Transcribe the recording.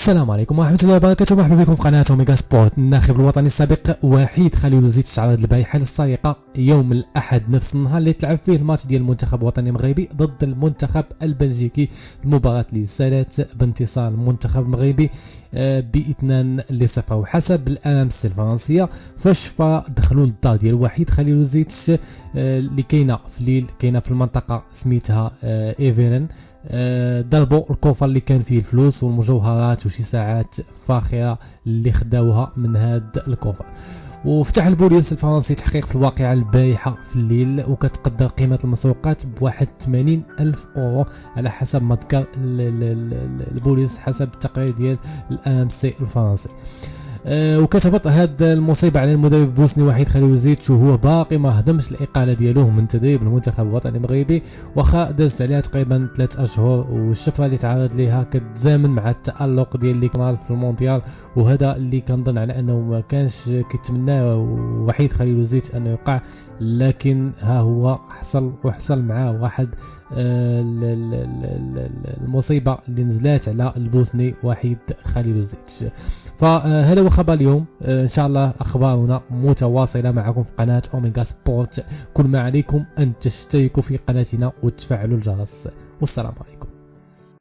السلام عليكم ورحمة الله وبركاته. مرحبا بكم في قناة أوميغا سبورت. الناخب الوطني السابق وحيد خليلوزيتش تعرض للبايحة للسرقة يوم الأحد نفس النهار اللي تلعب فيه الماتش ديال المنتخب الوطني المغربي ضد المنتخب البلجيكي. المباراة اللي سالت بانتصار المنتخب المغربي ب2-0. وحسب الأمس الفرنسية فاش دخلوا للدار ديال وحيد خليلوزيتش اللي كاينه في ليل، كاينه في المنطقة سميتها ايفيرن، ضربوا الكوفر اللي كان فيه الفلوس والمجوهرات وشي ساعات فاخره اللي خداوها من هاد الكوفر. وفتح البوليس الفرنسي تحقيق في الواقعة البارحة في الليل، وكتقدر قيمة المسروقات بواحد 80,000 أورو على حسب ما ذكر البوليس حسب التقرير ديال الأمس الفرنسي. وكتهبط هاد المصيبه على المدرب البوسني وحيد خليلوزيتش، وهو باقي ما هضمش الاقاله ديالو من تدريب المنتخب الوطني المغربي، واخا دازت عليها تقريبا 3 اشهر. والشفره اللي تعرض ليها كتزامن مع التالق ديال ليكمال في المونديال، وهذا اللي كنظن على انه ما كانش كيتمناه وحيد خليلوزيتش انه يوقع، لكن ها هو حصل معاه واحد المصيبه اللي نزلات على البوسني وحيد خليلوزيتش. فهذا هو خبر اليوم. ان شاء الله اخبارنا متواصله معكم في قناه اوميغا سبورت. كل ما عليكم ان تشتركوا في قناتنا وتفعلوا الجرس، والسلام عليكم.